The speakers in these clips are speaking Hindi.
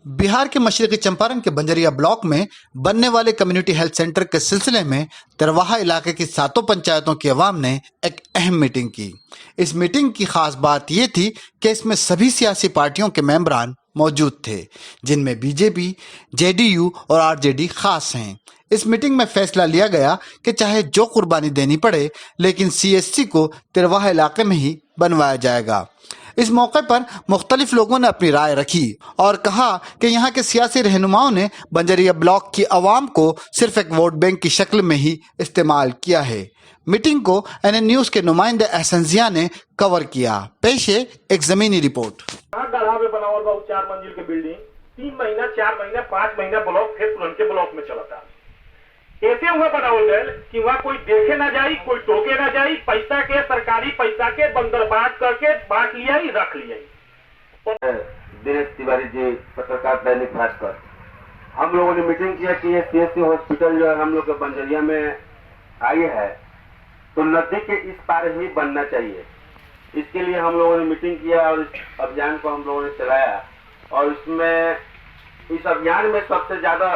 बिहार के मशरकी चंपारण के बंजरिया ब्लॉक में बनने वाले कम्युनिटी हेल्थ सेंटर के सिलसिले में तिरवाहा इलाके की 7 पंचायतों की आवाम ने एक अहम मीटिंग की। इस मीटिंग की खास बात यह थी कि इसमें सभी सियासी पार्टियों के मेंबरान मौजूद थे, जिनमें बीजेपी, जेडीयू और आरजेडी खास हैं। इस मीटिंग में फैसला लिया गया कि चाहे जो कुर्बानी देनी पड़े, लेकिन सीएचसी को तिरवाहा इलाके में ही बनवाया जाएगा। इस मौके पर मुख्तलिफ लोगों ने अपनी राय रखी और कहा कि यहाँ के सियासी रहनुमाओं ने बंजरिया ब्लॉक की आवाम को सिर्फ एक वोट बैंक की शक्ल में ही इस्तेमाल किया है। मीटिंग को एनएन न्यूज के नुमाइंदे एहसन जिया ने कवर किया। पेश है एक जमीनी रिपोर्ट। गढ़ा में बनावल बा 4 मंजिल के बिल्डिंग 3 महीना 4 महीना 5 महीना ब्लॉक फिर तुरंत के ब्लॉक में चलता। ऐसे हुआ बनावल गए कि वहाँ कोई देखे ना जाई, कोई टोके ना जाई, पैसा के सरकारी पैसा के बंदरबाज करके बांट लिया ही रख लिया। दिनेश तिवारी जी, पत्रकार दैनिक भास्कर। हम लोगों ने मीटिंग किया कि ये सीएचसी हॉस्पिटल जो है हम लोग के बंजरिया में आई है तो नदी के इस पार ही बनना चाहिए। इसके लिए हम लोगों ने मीटिंग किया और इस अभियान को हम लोगों ने चलाया और इस अभियान में सबसे ज्यादा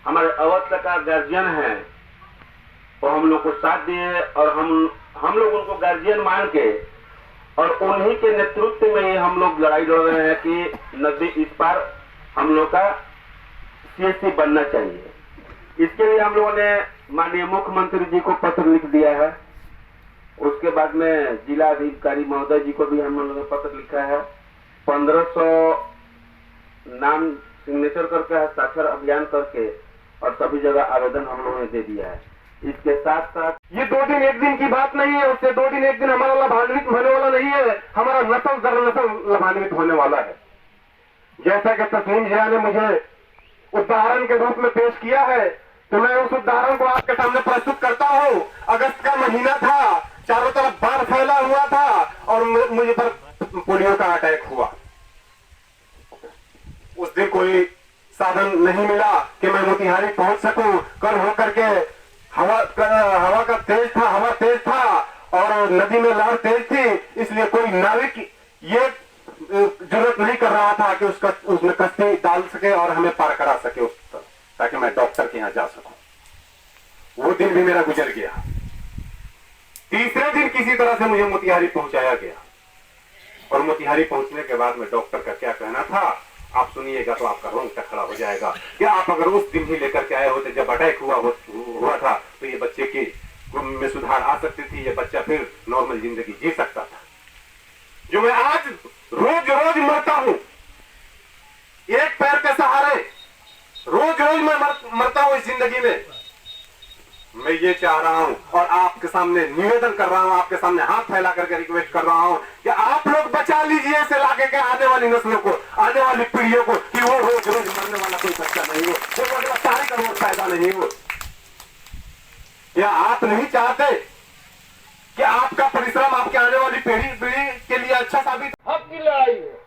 हमारे अवध का गार्जियन है वो हम लोग को साथ दिए और हम लोग उनको गार्जियन मान के और उन्हीं के नेतृत्व में ही हम लोग लड़ाई लड़ रहे हैं कि नदी इस पार हम लोग का सीएचसी बनना चाहिए। इसके लिए हम लोगों ने माननीय मुख्यमंत्री जी को पत्र लिख दिया है। उसके बाद में जिला अधिकारी महोदय जी को भी हम लोगों ने पत्र लिखा है। 1500 नाम सिग्नेचर करके हस्ताक्षर अभियान करके और सभी जगह आवेदन हम लोगों ने दे दिया है। इसके साथ साथ ये 2 दिन 1 दिन की बात नहीं है, उससे 2 दिन 1 दिन हमारा लाभान्वित होने वाला नहीं है, हमारा नस्ल दर नस्ल लाभान्वित होने वाला है। जैसा कि तस्लीम जिया ने मुझे उदाहरण के रूप में पेश किया है तो मैं उस उदाहरण को आपके सामने प्रस्तुत करता हूँ। अगस्त का महीना था, चारों तरफ बाढ़ फैला हुआ था और मुझे पर पोलियो का अटैक हुआ। उस दिन कोई साधन नहीं मिला कि मैं मोतिहारी पहुंच सकूं। कल होकर के हवा तेज था और नदी में लहर तेज थी, इसलिए कोई नाविक ये जरूरत नहीं कर रहा था कि उसमें कश्ती डाल सके और हमें पार करा सके उस तक, ताकि मैं डॉक्टर के यहाँ जा सकूं। वो दिन भी मेरा गुजर गया। तीसरे दिन किसी तरह से मुझे मोतिहारी पहुंचाया गया और मोतिहारी पहुंचने के बाद में डॉक्टर का क्या कहना था आप सुनिएगा तो आपका रोंगटा खड़ा हो जाएगा कि आप अगर उस दिन ही लेकर के आए होते जब अटैक हुआ था तो ये बच्चे की में सुधार आ सकती थी, ये बच्चा फिर नॉर्मल जिंदगी जी सकता था। जो मैं आज रोज मरता हूं एक पैर के सहारे, रोज मैं मरता हूं इस जिंदगी में। मैं ये चाह रहा हूं और आपके सामने निवेदन कर रहा हूं, आपके सामने हाथ फैला करके रिक्वेस्ट कर रहा हूं कि आप लोग बचा लीजिए इस इलाके के आने वाली नस्लों को, आने वाली पीढ़ियों को, कि वो रोज मरने वाला कोई बच्चा नहीं हो, वो अगला तारीख का रोज पैदा नहीं हो। क्या आप नहीं चाहते कि आपका परिश्रम आपके आने वाली पीढ़ी के लिए अच्छा साबित? हक की लड़ाई है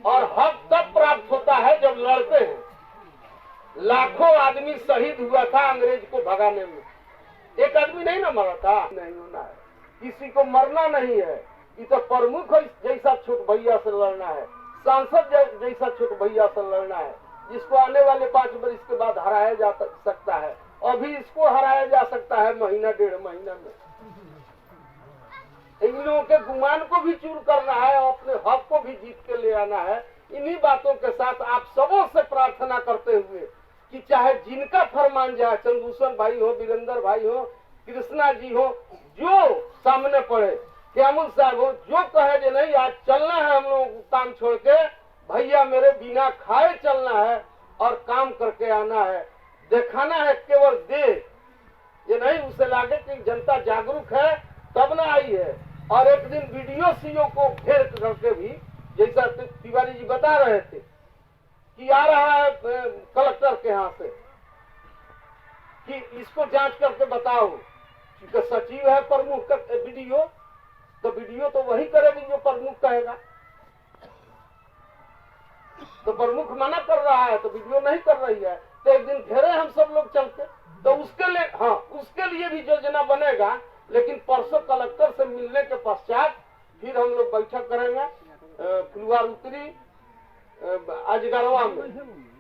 और हक तब प्राप्त होता है जब लड़ते हैं। लाखों आदमी शहीद हुआ था अंग्रेज को भगाने में, एक आदमी नहीं ना मरा था। नहीं होना है, किसी को मरना नहीं है। ये तो प्रमुख जैसा छोट भैया से लड़ना है, सांसद जैसा छोट भैया से लड़ना है, जिसको आने वाले 5 वर्ष के बाद हराया जा सकता है। अभी इसको हराया जा सकता है महीना 1.5 महीना में। इन लोगों के गुमान को भी चूर करना है और अपने हक को भी जीत के ले आना है। इन्हीं बातों के साथ आप सबों से प्रार्थना करते हुए कि चाहे जिनका फरमान जाए, चंद्रभूषण भाई हो, वीरेंद्र भाई हो, कृष्णा जी हो, जो सामने पड़े, क्यामुल साहब हो, जो कहे जे नहीं आज चलना है हम लोगों को काम छोड़ के, भैया मेरे बिना खाए चलना है और काम करके आना है, दिखाना है केवल दे। ये नहीं उसे लागे कि जनता जागरूक है तब ना आई है। और एक दिन वीडियो सीओ को घेर करके भी, जैसा तिवारी जी बता रहे थे कि आ रहा है कलेक्टर के यहाँ से कि इसको जांच करके बताओ, क्योंकि सचिव है प्रमुख का वीडियो, तो वीडियो तो वही करेगी जो प्रमुख कहेगा। तो प्रमुख मना कर रहा है तो वीडियो नहीं कर रही है, तो एक दिन घेरे हम सब लोग चलते, तो उसके लिए भी योजना बनेगा। लेकिन परसों कलेक्टर से मिलने के पश्चात फिर हम लोग बैठक करेंगे फुलवार उत्तरी, अजगरवा में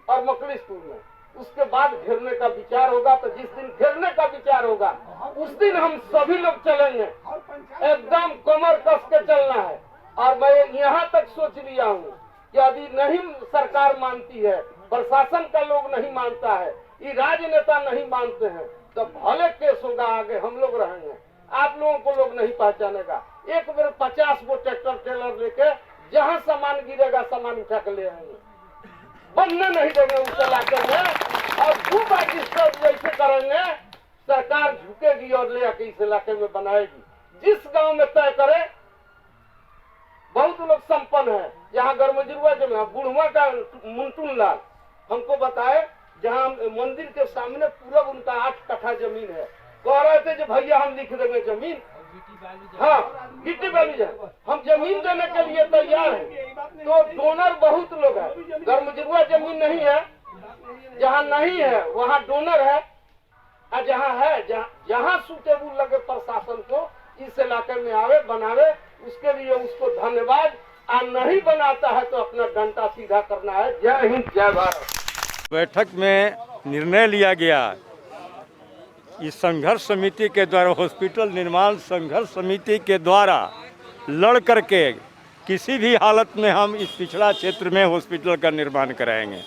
और मकलिसपुर में। उसके बाद घेरने का विचार होगा। तो जिस दिन घेरने का विचार होगा उस दिन हम सभी लोग चलेंगे, एकदम कमर कस के चलना है। और मैं यहाँ तक सोच लिया हूँ कि यदि नहीं सरकार मानती है, प्रशासन का लोग नहीं मानता है, ये राजनेता नहीं मानते हैं, तो भले केस होगा, आगे हम लोग रहेंगे। आप लोगों को लोग नहीं पहचानेगा। एक बार 50 वो ट्रैक्टर ट्रेलर लेके जहाँ सामान गिरेगा सामान उठा के ले आएंगे, बनने नहीं देंगे उस इलाके में। और खूब डिस्टर्ब जैसे करेंगे, सरकार झुकेगी और ले आके इस इलाके में बनाएगी। जिस गांव में तय करे, बहुत लोग संपन्न है। यहाँ गर्मजुआ जमीन, बुढ़वा का मुंटुन लाल हमको बताए, जहाँ मंदिर के सामने पूरा उनका 8 कट्ठा जमीन है। कह रहे थे कि भैया हम लिख देंगे जमीन, हाँ गिट्टी बालू जाए, हम जमीन देने के लिए तैयार हैं। तो डोनर बहुत लोग हैं। गर्मजुआ जमीन नहीं है, जहाँ नहीं है वहाँ डोनर है, और जहाँ है, जहाँ सूटेबल लगे प्रशासन को इस इलाके में आवे, बनावे, उसके लिए उसको धन्यवाद। और नहीं बनाता है तो अपना डंडा सीधा करना है। जय हिंद, जय भारत। बैठक में निर्णय लिया गया, इस संघर्ष समिति के द्वारा, हॉस्पिटल निर्माण संघर्ष समिति के द्वारा लड़ करके किसी भी हालत में हम इस पिछड़ा क्षेत्र में हॉस्पिटल का निर्माण कराएंगे,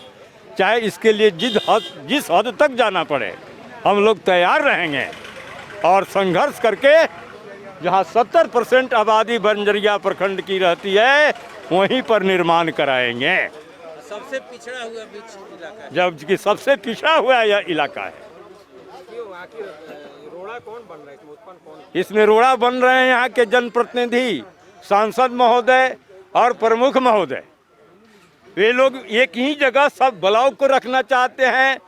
चाहे इसके लिए जिस हद तक जाना पड़े हम लोग तैयार रहेंगे। और संघर्ष करके जहां 70% आबादी बंजरिया प्रखंड की रहती है वहीं पर निर्माण कराएंगे। सबसे पिछड़ा हुआ बीच इलाका है, जबकि सबसे पिछड़ा हुआ यह इलाका है। रोड़ा कौन बन रहा है, उत्पन्न कौन? इसमें रोड़ा बन रहे हैं यहाँ के जनप्रतिनिधि, सांसद महोदय और प्रमुख महोदय। वे लोग एक ही जगह सब ब्लॉक को रखना चाहते हैं,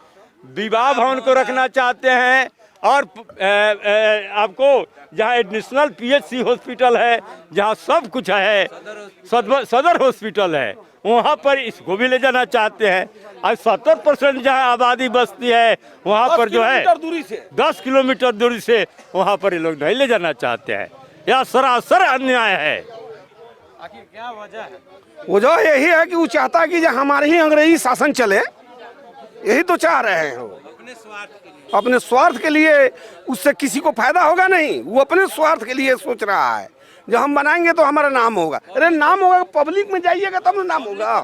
विवाह भवन को रखना चाहते हैं, और आपको जहाँ एडिशनल PHC हॉस्पिटल है, जहाँ सब कुछ है, सदर हॉस्पिटल है, वहाँ पर इसको भी ले जाना चाहते हैं। आज 70% जहाँ आबादी बसती है वहाँ पर जो है 10 किलोमीटर दूरी से वहाँ पर ये लोग नहीं ले जाना चाहते हैं। यह सरासर अन्याय है। आखिर क्या वजह है? वजह यही है कि वो चाहता है कि जो हमारे ही अंग्रेजी शासन चले, यही तो चाह रहे हैं वो। अपने स्वार्थ के लिए, उससे किसी को फायदा होगा नहीं, वो अपने स्वार्थ के लिए सोच रहा है। जब हम बनाएंगे तो हमारा नाम होगा। अरे नाम होगा, पब्लिक में जाइएगा तब नाम होगा।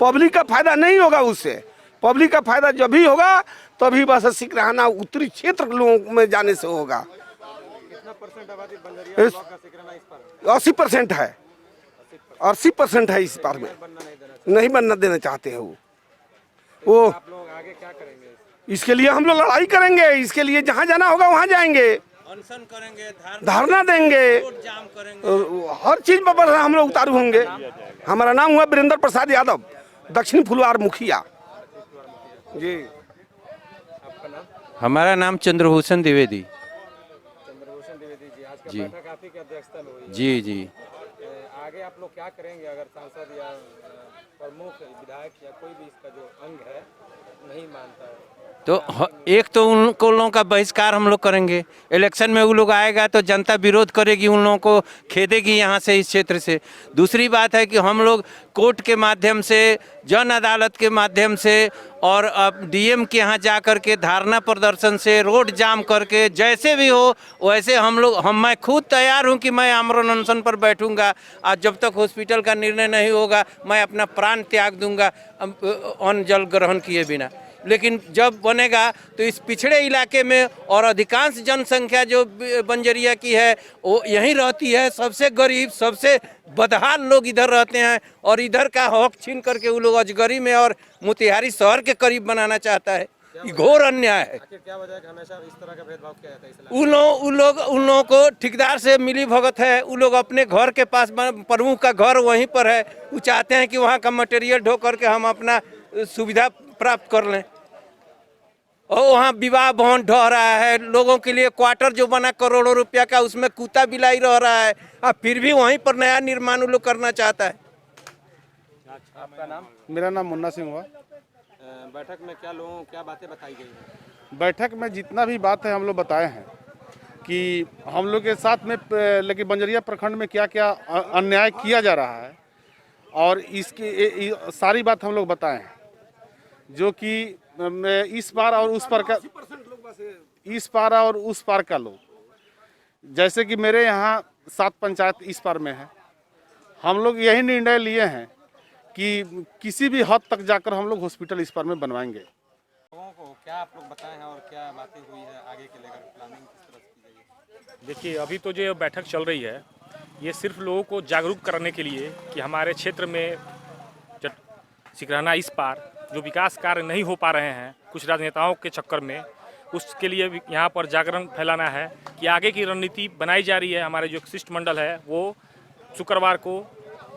पब्लिक का फायदा नहीं होगा उससे। पब्लिक का फायदा जब भी होगा तभी बस सिकराना उत्तरी क्षेत्र के लोगों में जाने से होगा। 80% है, 80% है इस पार में, नहीं बनना देना चाहते हैं वो। आप लोग आगे क्या करेंगे? इसके लिए हम लोग लड़ाई करेंगे। इसके लिए जहाँ जाना होगा वहाँ जाएंगे, अनशन करेंगे, धरना देंगे, जाम करेंगे, हर चीज पर हम लोग उतारू होंगे। हमारा नाम हुआ वीरेंद्र प्रसाद यादव, दक्षिण फुलवार मुखिया जी। आपका नाम? हमारा नाम चंद्रभूषण द्विवेदी। चंद्रभूषण द्विवेदी जी, आज का जी। बैठक आप ही की अध्यक्षता में हुई है। जी जी। आगे आप लोग क्या करेंगे अगर सांसद या प्रमुख विधायक या कोई भी इसका जो अंग है नहीं मानता है? तो एक तो उन लोगों का बहिष्कार हम लोग करेंगे। इलेक्शन में वो लोग आएगा तो जनता विरोध करेगी, उन लोगों को खेदेगी यहाँ से, इस क्षेत्र से। दूसरी बात है कि हम लोग कोर्ट के माध्यम से, जन अदालत के माध्यम से और अब DM के यहाँ जा कर के धारणा प्रदर्शन से, रोड जाम करके, जैसे भी हो वैसे मैं खुद तैयार हूँ कि मैं आमरण अनशन पर बैठूंगा। और जब तक हॉस्पिटल का निर्णय नहीं होगा मैं अपना प्राण त्याग दूंगा अन्न जल ग्रहण किए बिना। लेकिन जब बनेगा तो इस पिछड़े इलाके में, और अधिकांश जनसंख्या जो बंजरिया की है वो यहीं रहती है, सबसे गरीब, सबसे बदहाल लोग इधर रहते हैं, और इधर का हक छीन करके वो लोग अजगरी में और मोतिहारी शहर के करीब बनाना चाहता है। ये घोर अन्याय है। आखिर क्या वजह है कि हमेशा इस तरह का भेदभाव किया जाता है इस इलाके में? उन लोगों को ठेकेदार से मिली भगत है। वो लोग अपने घर के पास, प्रमुख का घर वहीं पर है, वो चाहते हैं कि वहाँ का मटेरियल ढो करके हम अपना सुविधा प्राप्त कर लें। और वहाँ विवाह भवन ढह रहा है, लोगों के लिए क्वार्टर जो बना करोड़ों रुपया का, उसमें कुत्ता बिलाई रह रहा है, और फिर भी वहीं पर नया निर्माण वो लोग करना चाहता है। आपका नाम? मेरा नाम मुन्ना सिंह हुआ। बैठक में क्या बातें बताई गई हैं? बैठक में जितना भी बात है हम लोग बताए हैं कि हम लोग के साथ में लेकिन बंजरिया प्रखंड में क्या क्या अन्याय किया जा रहा है और इसकी सारी बात हम लोग बताए हैं, जो कि इस पार और उस पार का लोग, जैसे कि मेरे यहाँ 7 पंचायत इस पार में है, हम लोग यही निर्णय लिए हैं कि किसी भी हद तक जाकर हम लोग हॉस्पिटल इस पार में बनवाएंगे। लोगों को क्या आप लोग बताए हैं और क्या बातें हुई है, आगे के लेकर प्लानिंग किस तरह से की जाएगी? देखिए, अभी तो जो बैठक चल रही है ये सिर्फ लोगों को जागरूक करने के लिए कि हमारे क्षेत्र में सिकरहना इस पार जो विकास कार्य नहीं हो पा रहे हैं कुछ राजनेताओं के चक्कर में, उसके लिए यहाँ पर जागरण फैलाना है कि आगे की रणनीति बनाई जा रही है। हमारे जो शिष्टमंडल है वो शुक्रवार को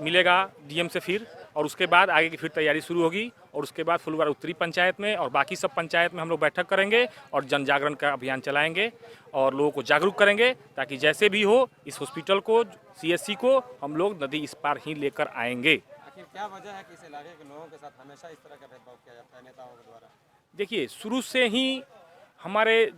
मिलेगा डीएम से फिर, और उसके बाद आगे की फिर तैयारी शुरू होगी और उसके बाद फुलवार उत्तरी पंचायत में और बाकी सब पंचायत में हम लोग बैठक करेंगे और जन जागरण का अभियान चलाएंगे और लोगों को जागरूक करेंगे ताकि जैसे भी हो इस हॉस्पिटल को, सीएससी को हम लोग नदी इस पार ही लेकर आएंगे। आखिर क्या वजह है कि इस इलाके के लोगों के साथ हमेशा इस तरह का भेदभाव किया जाता है नेताओं के द्वारा? देखिए, शुरू से ही हमारे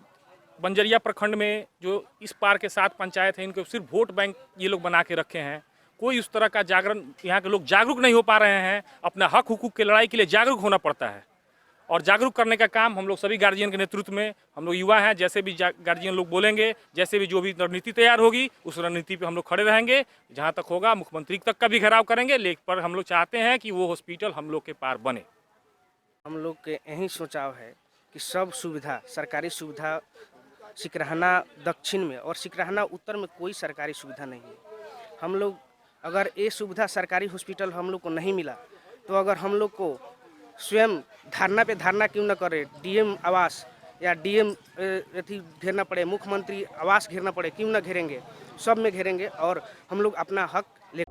बंजरिया प्रखंड में जो इस पार के 7 पंचायत हैं इनको सिर्फ वोट बैंक ये लोग बना के रखे हैं। कोई उस तरह का जागरण, यहाँ के लोग जागरूक नहीं हो पा रहे हैं। अपना हक हुकूक के लड़ाई के लिए जागरूक होना पड़ता है और जागरूक करने का काम हम लोग सभी गार्जियन के नेतृत्व में, हम लोग युवा हैं, जैसे भी गार्जियन लोग बोलेंगे, जैसे भी जो भी रणनीति तैयार होगी उस रणनीति पे हम लोग खड़े रहेंगे। जहाँ तक होगा मुख्यमंत्री तक का भी घेराव करेंगे, लेकिन पर हम लोग चाहते हैं कि वो हॉस्पिटल हम लोग के पार बने। हम लोग के यही सोचाव है कि सब सुविधा, सरकारी सुविधा सिकरहना दक्षिण में और सिकरहना उत्तर में कोई सरकारी सुविधा नहीं है। हम लोग अगर ये सुविधा सरकारी हॉस्पिटल हम लोग को नहीं मिला तो अगर हम लोग को स्वयं धरना पे धरना क्यों न करे, डीएम आवास या डीएम घेरना पड़े, मुख्यमंत्री आवास घेरना पड़े, क्यों न घेरेंगे, सब में घेरेंगे और हम लोग अपना हक ले